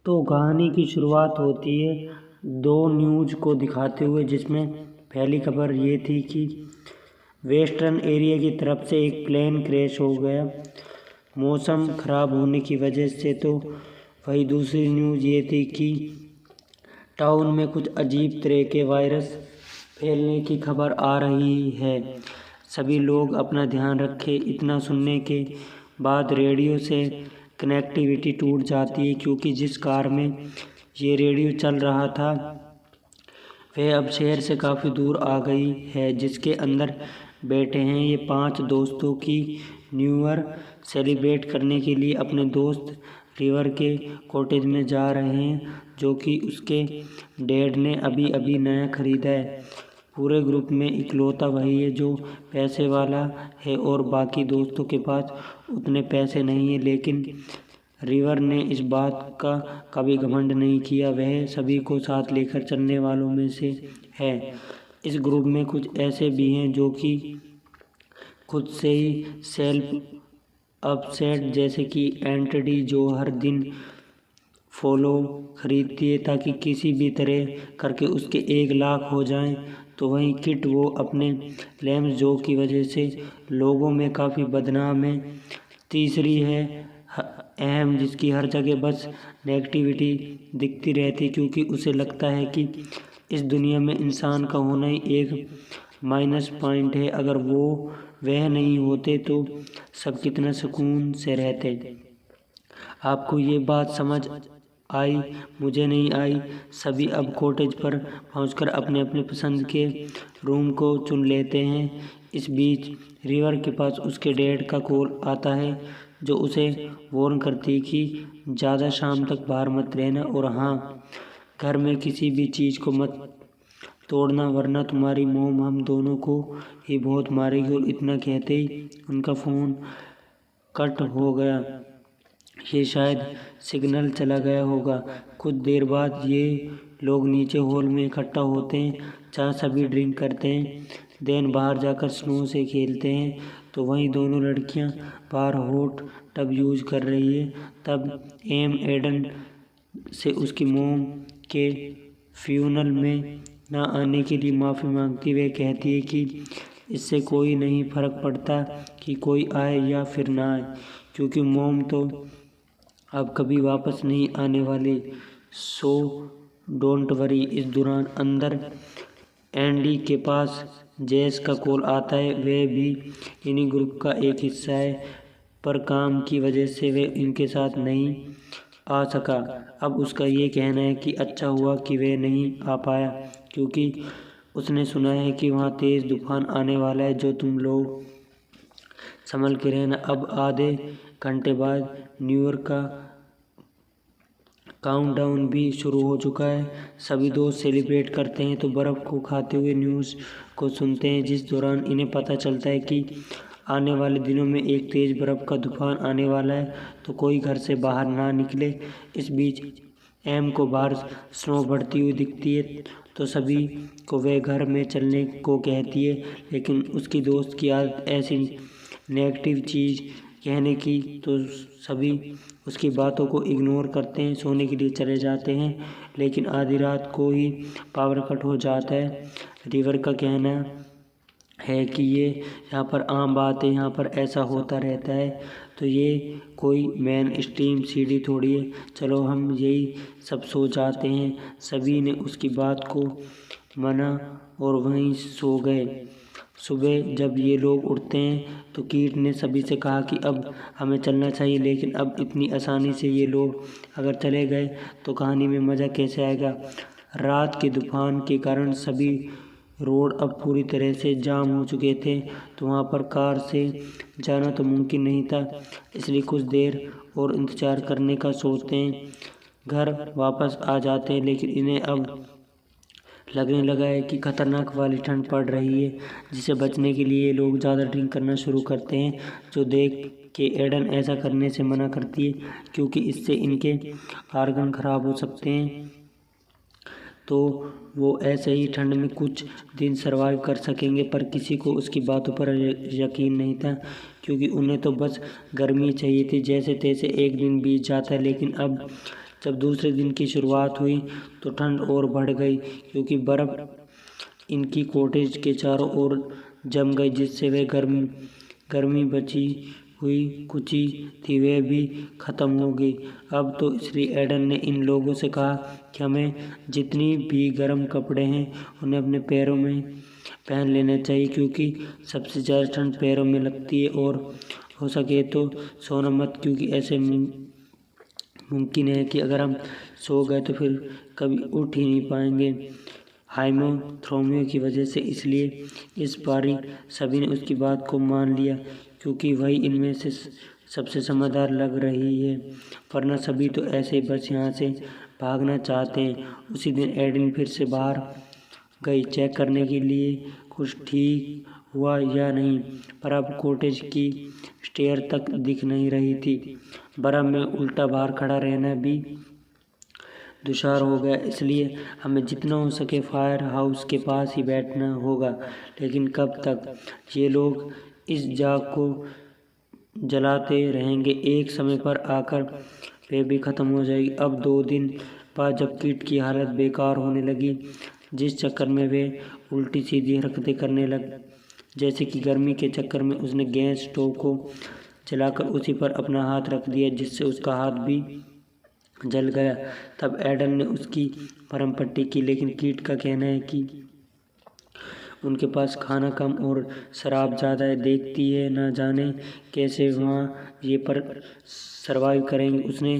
तो कहानी की शुरुआत होती है दो न्यूज़ को दिखाते हुए, जिसमें पहली खबर ये थी कि वेस्टर्न एरिया की तरफ से एक प्लेन क्रैश हो गया मौसम ख़राब होने की वजह से। तो वही दूसरी न्यूज़ ये थी कि टाउन में कुछ अजीब तरह के वायरस फैलने की खबर आ रही है। सभी लोग अपना ध्यान रखें। इतना सुनने के बाद रेडियो से कनेक्टिविटी टूट जाती है, क्योंकि जिस कार में ये रेडियो चल रहा था वह अब शहर से काफ़ी दूर आ गई है। जिसके अंदर बैठे हैं ये 5 दोस्तों की न्यू ईयर सेलिब्रेट करने के लिए अपने दोस्त रिवर के कॉटेज में जा रहे हैं, जो कि उसके डैड ने अभी अभी नया खरीदा है। पूरे ग्रुप में इकलौता वही है जो पैसे वाला है और बाकी दोस्तों के पास उतने पैसे नहीं है। लेकिन रिवर ने इस बात का कभी घमंड नहीं किया, वह सभी को साथ लेकर चलने वालों में से है। इस ग्रुप में कुछ ऐसे भी हैं जो कि खुद से ही सेल्फ अपसेट, जैसे कि एंटिटी जो हर दिन फॉलो खरीदती है ताकि किसी भी तरह करके उसके 1 लाख हो जाएं। तो वहीं किट वो अपने लैम्स जो की वजह से लोगों में काफ़ी बदनाम है। तीसरी है अहम, जिसकी हर जगह बस नेगेटिविटी दिखती रहती, क्योंकि उसे लगता है कि इस दुनिया में इंसान का होना ही एक माइनस पॉइंट है। अगर वह नहीं होते तो सब कितना सुकून से रहते। आपको ये बात समझ आई? मुझे नहीं आई। सभी अब कॉटेज पर पहुंचकर अपने अपने पसंद के रूम को चुन लेते हैं। इस बीच रिवर के पास उसके डैड का कॉल आता है, जो उसे वार्न करती है कि ज़्यादा शाम तक बाहर मत रहना, और हाँ, घर में किसी भी चीज़ को मत तोड़ना, वरना तुम्हारी मोम हम दोनों को ही बहुत मारेगी। और इतना कहते ही उनका फ़ोन कट हो गया। ये शायद सिग्नल चला गया होगा। कुछ देर बाद ये लोग नीचे हॉल में इकट्ठा होते हैं, जहाँ सभी ड्रिंक करते हैं, देन बाहर जाकर स्नो से खेलते हैं। तो वहीं दोनों लड़कियां बाहर हॉट टब यूज़ कर रही है। तब एम एडन से उसकी मोम के फ्यूनल में ना आने के लिए माफ़ी मांगती। वे कहती है कि इससे कोई नहीं फ़र्क पड़ता कि कोई आए या फिर ना आए, क्योंकि मोम तो अब कभी वापस नहीं आने वाली, सो डोंट वरी। इस दौरान अंदर एंडी के पास जेस का कॉल आता है। वह भी इन्हीं ग्रुप का एक हिस्सा है, पर काम की वजह से वह इनके साथ नहीं आ सका। अब उसका ये कहना है कि अच्छा हुआ कि वह नहीं आ पाया, क्योंकि उसने सुना है कि वहाँ तेज़ तूफान आने वाला है। जो तुम लोग संभल के रहना। अब आधे घंटे बाद न्यू ईयर का काउंटडाउन भी शुरू हो चुका है। सभी दोस्त सेलिब्रेट करते हैं तो बर्फ़ को खाते हुए न्यूज़ को सुनते हैं, जिस दौरान इन्हें पता चलता है कि आने वाले दिनों में एक तेज़ बर्फ़ का तूफान आने वाला है, तो कोई घर से बाहर ना निकले। इस बीच एम को बाहर स्नो बढ़ती हुई दिखती है, तो सभी को वह घर में चलने को कहती है। लेकिन उसकी दोस्त की आदत ऐसी नेगेटिव चीज़ कहने की, तो सभी उसकी बातों को इग्नोर करते हैं, सोने के लिए चले जाते हैं। लेकिन आधी रात को ही पावर कट हो जाता है। रिवर का कहना है कि ये यहाँ पर आम बात है, यहाँ पर ऐसा होता रहता है, तो ये कोई मेन स्ट्रीम सीडी थोड़ी है, चलो हम यही सब सो जाते हैं। सभी ने उसकी बात को माना और वहीं सो गए। सुबह जब ये लोग उठते हैं तो कीट ने सभी से कहा कि अब हमें चलना चाहिए, लेकिन अब इतनी आसानी से ये लोग अगर चले गए तो कहानी में मज़ा कैसे आएगा। रात के तूफान के कारण सभी रोड अब पूरी तरह से जाम हो चुके थे, तो वहाँ पर कार से जाना तो मुमकिन नहीं था, इसलिए कुछ देर और इंतज़ार करने का सोचते हैं। घर वापस आ जाते हैं, लेकिन इन्हें अब लगने लगा है कि खतरनाक वाली ठंड पड़ रही है, जिसे बचने के लिए लोग ज़्यादा ड्रिंक करना शुरू करते हैं, जो देख के एडन ऐसा करने से मना करती है, क्योंकि इससे इनके ऑर्गन खराब हो सकते हैं। तो वो ऐसे ही ठंड में कुछ दिन सरवाइव कर सकेंगे, पर किसी को उसकी बातों पर यकीन नहीं था, क्योंकि उन्हें तो बस गर्मी चाहिए थी। जैसे तैसे एक दिन बीत जाता है, लेकिन अब जब दूसरे दिन की शुरुआत हुई तो ठंड और बढ़ गई, क्योंकि बर्फ़ इनकी कॉटेज के चारों ओर जम गई, जिससे वे गर्मी बची हुई कुची थी वह भी ख़त्म हो गई। अब तो श्री एडन ने इन लोगों से कहा कि हमें जितनी भी गर्म कपड़े हैं उन्हें अपने पैरों में पहन लेना चाहिए, क्योंकि सबसे ज़्यादा ठंड पैरों में लगती है, और हो सके तो सोना मत, क्योंकि ऐसे मुमकिन है कि अगर हम सो गए तो फिर कभी उठ ही नहीं पाएंगे हाइपोथर्मिया की वजह से। इसलिए इस बारी सभी ने उसकी बात को मान लिया, क्योंकि वही इनमें से सबसे समझदार लग रही है, वरना सभी तो ऐसे बस यहाँ से भागना चाहते हैं। उसी दिन एडन फिर से बाहर गई चेक करने के लिए कुछ ठीक हुआ या नहीं, पर अब कॉटेज की स्टेयर तक दिख नहीं रही थी। बर्फ में उल्टा बाहर खड़ा रहना भी दुश्वार हो गया, इसलिए हमें जितना हो सके फायर हाउस के पास ही बैठना होगा। लेकिन कब तक ये लोग इस जाग को जलाते रहेंगे? एक समय पर आकर वे भी ख़त्म हो जाएगी। अब 2 दिन बाद जब किट की हालत बेकार होने लगी, जिस चक्कर में वे उल्टी सीधी हरकतें करने लग, जैसे कि गर्मी के चक्कर में उसने गैस स्टोव को जलाकर उसी पर अपना हाथ रख दिया, जिससे उसका हाथ भी जल गया। तब एडन ने उसकी मरहम पट्टी की, लेकिन कीट का कहना है कि उनके पास खाना कम और शराब ज़्यादा है, देखती है न जाने कैसे वहाँ ये पर सरवाइव करेंगे। उसने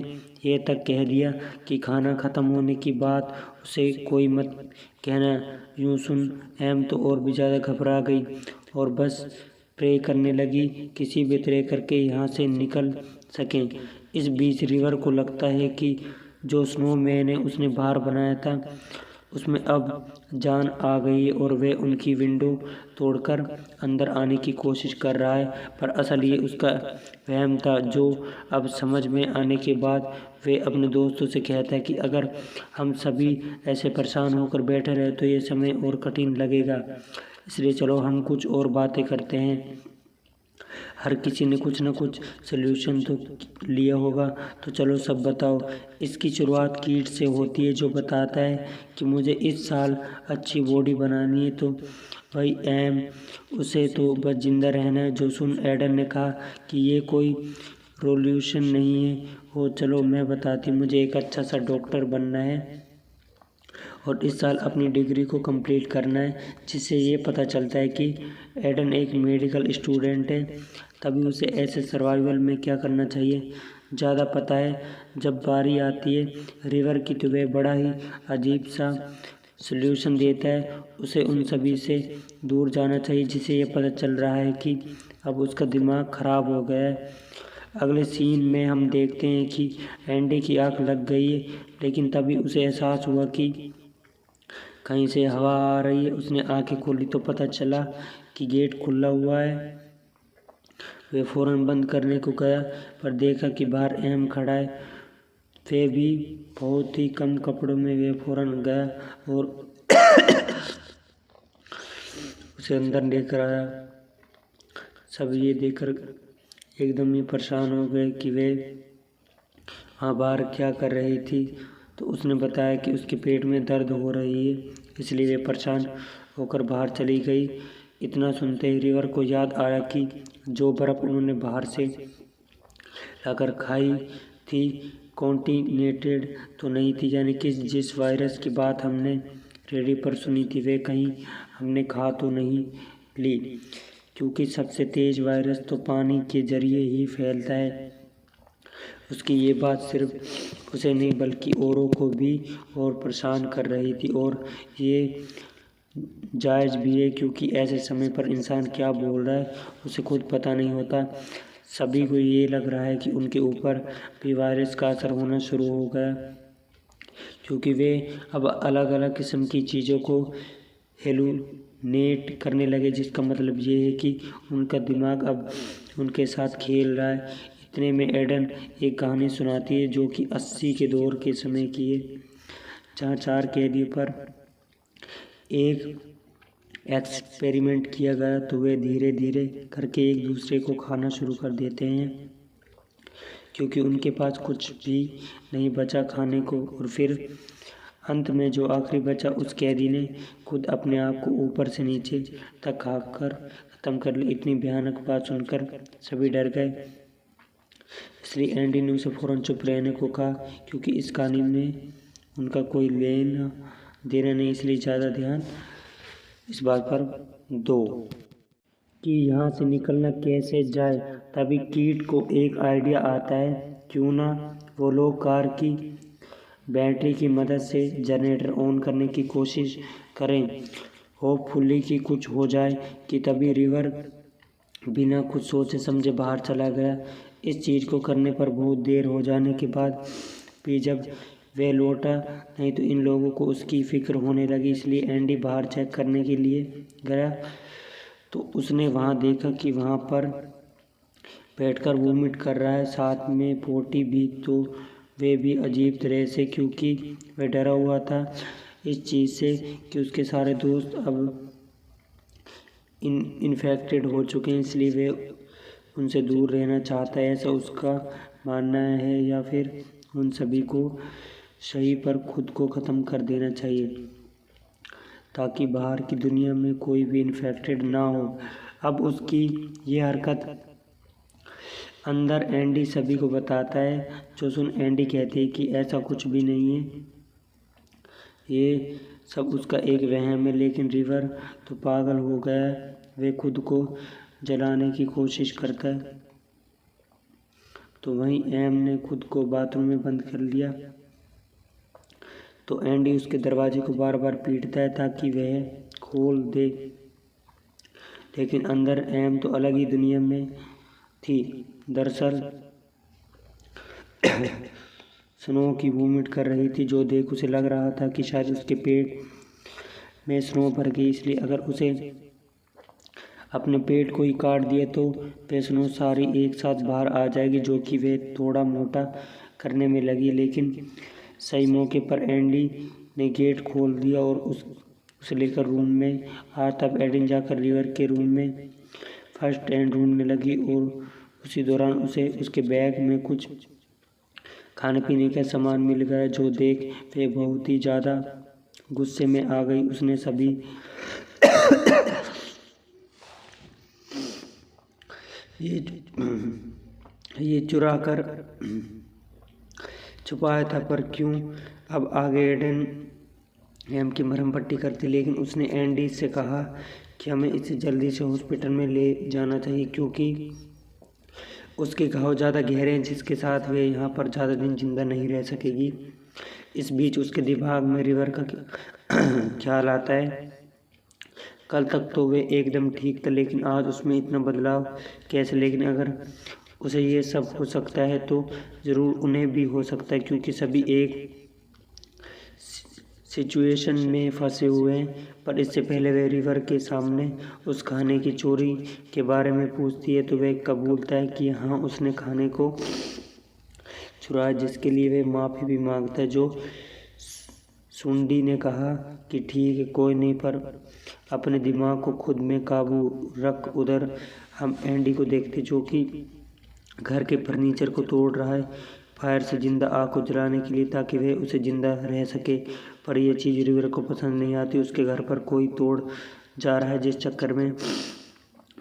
ये तक कह दिया कि खाना ख़त्म होने की बात उसे कोई मत कहना। यूँ सुन एम तो और भी ज़्यादा घबरा गई और बस प्रे करने लगी किसी भी तरह करके यहाँ से निकल सकें। इस बीच रिवर को लगता है कि जो स्नोमैन है उसने बाहर बनाया था उसमें अब जान आ गई और वह उनकी विंडो तोड़कर अंदर आने की कोशिश कर रहा है, पर असल ये उसका वहम था, जो अब समझ में आने के बाद वे अपने दोस्तों से कहता है कि अगर हम सभी ऐसे परेशान होकर बैठे रहे तो ये समय और कठिन लगेगा, इसलिए चलो हम कुछ और बातें करते हैं। हर किसी ने कुछ न कुछ सल्यूशन तो लिया होगा, तो चलो सब बताओ। इसकी शुरुआत कीट से होती है, जो बताता है कि मुझे इस साल अच्छी बॉडी बनानी है, तो भाई एम उसे तो बस जिंदा रहना है। जो सुन एडन ने कहा कि ये कोई रेवोल्यूशन नहीं है, हो चलो मैं बताती, मुझे एक अच्छा सा डॉक्टर बनना है और इस साल अपनी डिग्री को कंप्लीट करना है, जिससे ये पता चलता है कि एडन एक मेडिकल स्टूडेंट है, तभी उसे ऐसे सर्वाइवल में क्या करना चाहिए ज़्यादा पता है। जब बारी आती है रिवर की तो वह बड़ा ही अजीब सा सल्यूशन देता है, उसे उन सभी से दूर जाना चाहिए, जिसे ये पता चल रहा है कि अब उसका दिमाग ख़राब हो गया है। अगले सीन में हम देखते हैं कि एंडी की आँख लग गई है, लेकिन तभी उसे एहसास हुआ कि कहीं से हवा आ रही है। उसने आंखें खोली तो पता चला कि गेट खुला हुआ है। वे फ़ौरन बंद करने को गया, पर देखा कि बाहर एम खड़ा है, वे भी बहुत ही कम कपड़ों में। वे फ़ौरन गया और उसे अंदर लेकर आया। सब ये देखकर एकदम ही परेशान हो गए कि वे वहाँ बाहर क्या कर रही थी। तो उसने बताया कि उसके पेट में दर्द हो रही है, इसलिए वे परेशान होकर बाहर चली गई। इतना सुनते ही रिवर को याद आया कि जो बर्फ़ उन्होंने बाहर से लाकर खाई थी कॉन्टिनेटेड तो नहीं थी, यानी कि जिस वायरस की बात हमने रेडियो पर सुनी थी वे कहीं हमने खा तो नहीं ली, क्योंकि सबसे तेज़ वायरस तो पानी के जरिए ही फैलता है। उसकी ये बात सिर्फ उसे नहीं बल्कि औरों को भी और परेशान कर रही थी, और ये जायज़ भी है, क्योंकि ऐसे समय पर इंसान क्या बोल रहा है उसे खुद पता नहीं होता। सभी को ये लग रहा है कि उनके ऊपर भी वायरस का असर होना शुरू हो गया, क्योंकि वे अब अलग अलग किस्म की चीज़ों को हेलुनेट करने लगे, जिसका मतलब ये है कि उनका दिमाग अब उनके साथ खेल रहा है। इतने में एडन एक कहानी सुनाती है जो कि 80 के दौर के समय की है, जहाँ 4 कैदियों पर एक एक्सपेरिमेंट किया गया। तो वे धीरे धीरे करके एक दूसरे को खाना शुरू कर देते हैं। क्योंकि उनके पास कुछ भी नहीं बचा खाने को। और फिर अंत में जो आखिरी बचा, उस कैदी ने खुद अपने आप को ऊपर से नीचे तक खाकर खत्म कर लिया। इतनी भयानक बात सुनकर सभी डर गए, इसलिए एंडी ने उसे फौरन चुप रहने को कहा, क्योंकि इस कहानी में उनका कोई लेना देना नहीं, इसलिए ज़्यादा ध्यान इस बात पर दो कि यहाँ से निकलना कैसे जाए। तभी कीट को एक आइडिया आता है, क्यों ना वो लोग कार की बैटरी की मदद से जनरेटर ऑन करने की कोशिश करें, होपफुली कि कुछ हो जाए। कि तभी रिवर बिना कुछ सोचे समझे बाहर चला गया। इस चीज़ को करने पर बहुत देर हो जाने के बाद भी जब वह लौटा नहीं तो इन लोगों को उसकी फ़िक्र होने लगी, इसलिए एंडी बाहर चेक करने के लिए गया तो उसने वहाँ देखा कि वहाँ पर बैठकर वोमिट कर रहा है, साथ में पोटी भी। तो वे भी अजीब तरह से, क्योंकि वह डरा हुआ था इस चीज़ से कि उसके सारे दोस्त अब इन्फेक्टेड हो चुके हैं, इसलिए वे उनसे दूर रहना चाहता है, ऐसा उसका मानना है। या फिर उन सभी को सही पर खुद को ख़त्म कर देना चाहिए ताकि बाहर की दुनिया में कोई भी इन्फेक्टेड ना हो। अब उसकी ये हरकत अंदर एंडी सभी को बताता है, जो सुन एंडी कहते हैं कि ऐसा कुछ भी नहीं है, ये सब उसका एक वहम है। लेकिन रिवर तो पागल हो गया है, वे खुद को जलाने की कोशिश करता है। तो वहीं एम ने खुद को बाथरूम में बंद कर लिया, तो एंडी उसके दरवाजे को बार बार पीटता है ताकि वह खोल दे, लेकिन अंदर एम तो अलग ही दुनिया में थी। दरअसल स्नो की वोमिट कर रही थी, जो देख उसे लग रहा था कि शायद उसके पेट में स्नो भर गई, इसलिए अगर उसे अपने पेट को ही काट दिया तो वह स्नो सारी एक साथ बाहर आ जाएगी, जो कि वे थोड़ा मोटा करने में लगी। लेकिन सही मौके पर एंडी ने गेट खोल दिया और उसे लेकर रूम में आया। तब एडिन जाकर रिवर के रूम में फर्स्ट एड ढूंढने लगी और उसी दौरान उसे उसके बैग में कुछ खाने पीने का सामान मिल गया, जो देख वे बहुत ही ज़्यादा गुस्से में आ गई। उसने सभी ये चुरा कर छुपाया था, पर क्यों? अब आगे एडन एम की मरहम पट्टी करती, लेकिन उसने एंडी से कहा कि हमें इसे जल्दी से हॉस्पिटल में ले जाना चाहिए, क्योंकि उसके घाव ज़्यादा गहरे हैं, जिसके साथ वे यहाँ पर ज़्यादा दिन जिंदा नहीं रह सकेगी। इस बीच उसके दिमाग में रिवर का ख्याल आता है। कल तक तो वे एकदम ठीक था, लेकिन आज उसमें इतना बदलाव कैसे? लेकिन अगर उसे ये सब हो सकता है तो ज़रूर उन्हें भी हो सकता है, क्योंकि सभी एक सिचुएशन में फंसे हुए हैं। पर इससे पहले वह रिवर के सामने उस खाने की चोरी के बारे में पूछती है, तो वह कबूलता है कि हाँ, उसने खाने को चुराया, जिसके लिए वह माफ़ी भी मांगता है। जो सुंडी ने कहा कि ठीक है, कोई नहीं, पर अपने दिमाग को खुद में काबू रख। उधर हम एंडी को देखते, जो कि घर के फर्नीचर को तोड़ रहा है फायर से जिंदा आग को जलाने के लिए, ताकि वह उसे जिंदा रह सके। पर यह चीज़ रिवर को पसंद नहीं आती। उसके घर पर कोई तोड़ जा रहा है, जिस चक्कर में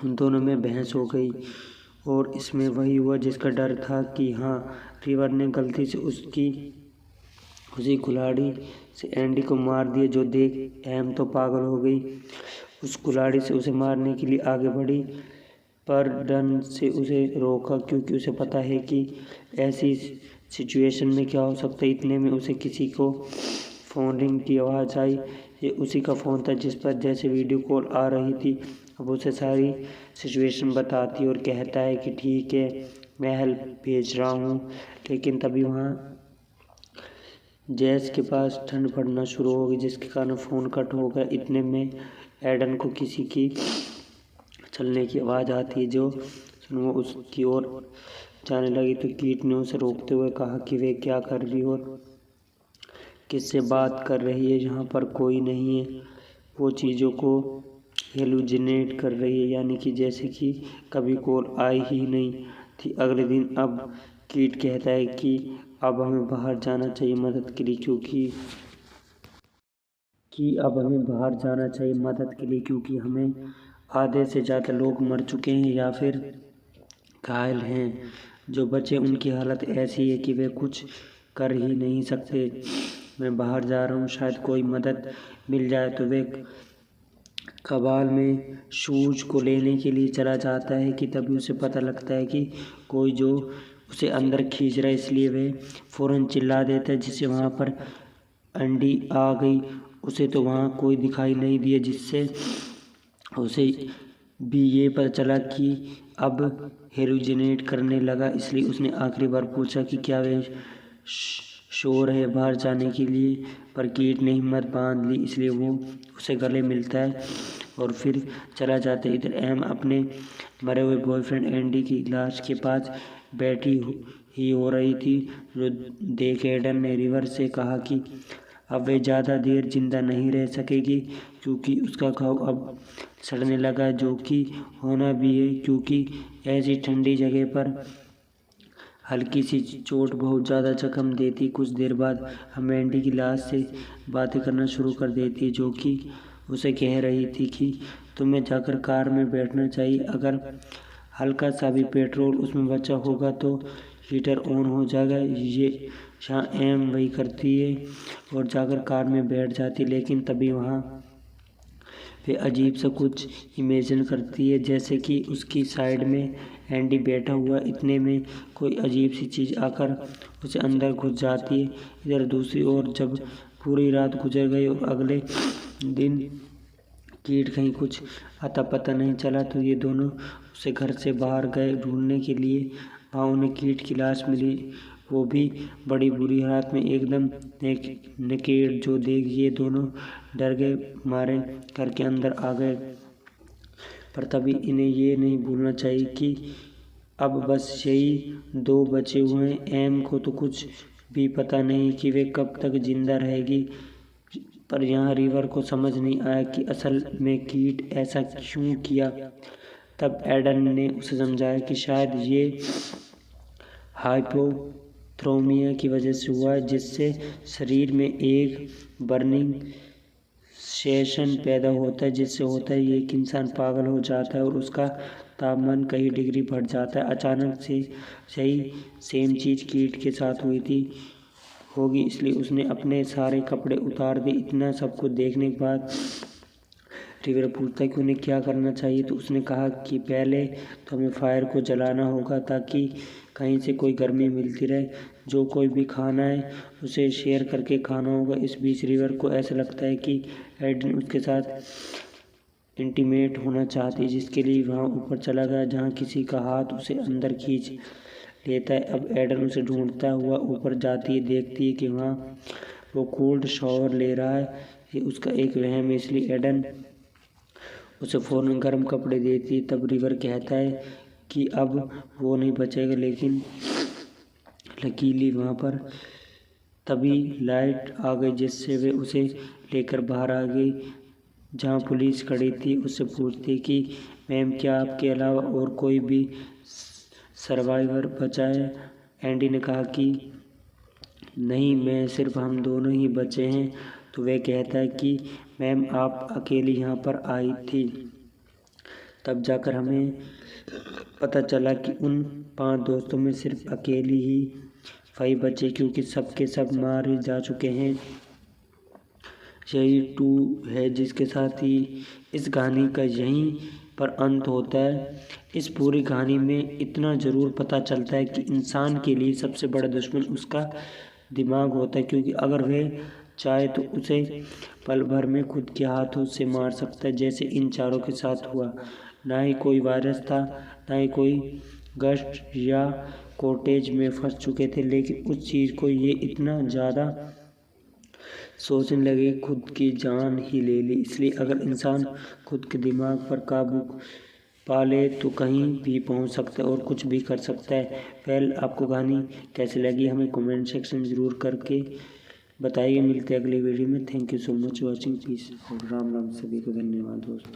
उन दोनों में बहस हो गई। और इसमें वही हुआ जिसका डर था कि हाँ, रिवर ने गलती से उसी कुल्हाड़ी से एंडी को मार दिया, जो देख एम तो पागल हो गई। उस कुल्हाड़ी से उसे मारने के लिए आगे बढ़ी, पर डन से उसे रोका, क्योंकि उसे पता है कि ऐसी सिचुएशन में क्या हो सकता है। इतने में उसे किसी को फ़ोन रिंग की आवाज़ आई। ये उसी का फ़ोन था जिस पर जैसे वीडियो कॉल आ रही थी। अब उसे सारी सिचुएशन बताती और कहता है कि ठीक है, मैं हेल्प भेज रहा हूँ। लेकिन तभी वहाँ जैस के पास ठंड पड़ना शुरू हो गई, जिसके कारण फ़ोन कट हो गया। इतने में एडन को किसी की चलने की आवाज़ आती है, जो वो उसकी ओर जाने लगी। तो कीट ने उसे रोकते हुए कहा कि वे क्या कर रही और किससे बात कर रही है, यहाँ पर कोई नहीं है। वो चीज़ों को हेलुजिनेट कर रही है, यानी कि जैसे कि कभी कॉल आई ही नहीं थी। अगले दिन अब कीट कहता है कि अब हमें बाहर जाना चाहिए मदद के लिए क्योंकि हमें आधे से ज़्यादा लोग मर चुके हैं या फिर घायल हैं। जो बचे उनकी हालत ऐसी है कि वे कुछ कर ही नहीं सकते। मैं बाहर जा रहा हूँ, शायद कोई मदद मिल जाए। तो वे कबाल में शूज को लेने के लिए चला जाता है कि तभी उसे पता लगता है कि कोई जो उसे अंदर खींच रहा है, इसलिए वे फ़ौरन चिल्ला देता है, जिससे वहाँ पर एंडी आ गई। उसे तो वहाँ कोई दिखाई नहीं दिया, जिससे उसे भी ये पता चला कि अब हेलुसिनेट करने लगा। इसलिए उसने आखिरी बार पूछा कि क्या वे शोर है बाहर जाने के लिए, पर कीट ने हिम्मत बांध ली, इसलिए वो उसे गले मिलता है और फिर चला जाता है। इधर एम अपने मरे हुए बॉयफ्रेंड एंडी की लाश के पास बैठी ही हो रही थी, जो देख एडन ने रिवर से कहा कि अब वे ज़्यादा देर जिंदा नहीं रह सकेगी, क्योंकि उसका घाव अब सड़ने लगा, जो कि होना भी है, क्योंकि ऐसी ठंडी जगह पर हल्की सी चोट बहुत ज़्यादा जख्म देती। कुछ देर बाद हम एंडी की लाश से बातें करना शुरू कर देती, जो कि उसे कह रही थी कि तुम्हें जाकर कार में बैठना चाहिए। अगर हल्का सा भी पेट्रोल उसमें बचा होगा तो हीटर ऑन हो जाएगा। ये यहाँ एम वही करती है और जाकर कार में बैठ जाती, लेकिन तभी वहाँ वे अजीब सा कुछ इमेजिन करती है, जैसे कि उसकी साइड में एंडी बैठा हुआ। इतने में कोई अजीब सी चीज़ आकर उसे अंदर घुस जाती है। इधर दूसरी ओर जब पूरी रात गुजर गई और अगले दिन कीट कहीं कुछ अता पता नहीं चला, तो ये दोनों उसे घर से बाहर गए ढूंढने के लिए। वहाँ उन्हें कीट की लाश मिली, वो भी बड़ी बुरी हालत में, एकदम नेकेड। जो देख ये दोनों डर गए, मारे घर के अंदर आ गए। पर तभी इन्हें ये नहीं भूलना चाहिए कि अब बस यही दो बचे हुए हैं। एम को तो कुछ भी पता नहीं कि वे कब तक जिंदा रहेगी, पर यहाँ रिवर को समझ नहीं आया कि असल में कीट ऐसा क्यों किया। तब एडन ने उसे समझाया कि शायद ये हाइपोथर्मिया की वजह से हुआ है, जिससे शरीर में एक बर्निंग सेंसेशन पैदा होता है, जिससे होता है ये कि इंसान पागल हो जाता है और उसका तापमान कई डिग्री बढ़ जाता है। अचानक से सही सेम चीज़ कीट के साथ हुई थी होगी, इसलिए उसने अपने सारे कपड़े उतार दिए। इतना सब कुछ देखने के बाद रिवर पूछता है कि उन्हें क्या करना चाहिए, तो उसने कहा कि पहले तो हमें फायर को जलाना होगा ताकि कहीं से कोई गर्मी मिलती रहे। जो कोई भी खाना है उसे शेयर करके खाना होगा। इस बीच रिवर को ऐसा लगता है कि एडन उसके साथ इंटीमेट होना चाहती है, जिसके लिए वहाँ ऊपर चला गया, जहाँ किसी का हाथ उसे अंदर खींच लेता है। अब एडन उसे ढूंढता हुआ ऊपर जाती है, देखती है कि वहाँ वो कोल्ड शावर ले रहा है। ये उसका एक वहम है, इसलिए एडन उसे फ़ौरन गर्म कपड़े देती है। तब रिवर कहता है कि अब वो नहीं बचेगा, लेकिन लकीली वहाँ पर तभी लाइट आ गई, जिससे वे उसे लेकर बाहर आ गई, जहाँ पुलिस खड़ी थी। उससे पूछती कि मैम, क्या आपके अलावा और कोई भी सर्वाइवर बचा है? एंडी ने कहा कि नहीं, मैं सिर्फ हम दोनों ही बचे हैं। तो वह कहता है कि मैम, आप अकेली यहाँ पर आई थी। तब जाकर हमें पता चला कि उन 5 दोस्तों में सिर्फ अकेली ही वही बचे, क्योंकि सबके सब मारे जा चुके हैं। यही 2 है, जिसके साथ ही इस कहानी का यहीं पर अंत होता है। इस पूरी कहानी में इतना ज़रूर पता चलता है कि इंसान के लिए सबसे बड़ा दुश्मन उसका दिमाग होता है, क्योंकि अगर वह चाहे तो उसे पल भर में खुद के हाथों से मार सकता है, जैसे इन चारों के साथ हुआ। ना ही कोई वायरस था, ना ही कोई गस्ट या कॉटेज में फंस चुके थे, लेकिन उस चीज़ को ये इतना ज़्यादा सोचने लगे, खुद की जान ही ले ली। इसलिए अगर इंसान खुद के दिमाग पर काबू पा ले तो कहीं भी पहुंच सकता है और कुछ भी कर सकता है। आपको कहानी कैसी लगी हमें कमेंट सेक्शन में ज़रूर करके बताइए। मिलते हैं अगले वीडियो में। Thank you so much watching, peace और राम राम। सभी को धन्यवाद दोस्तों।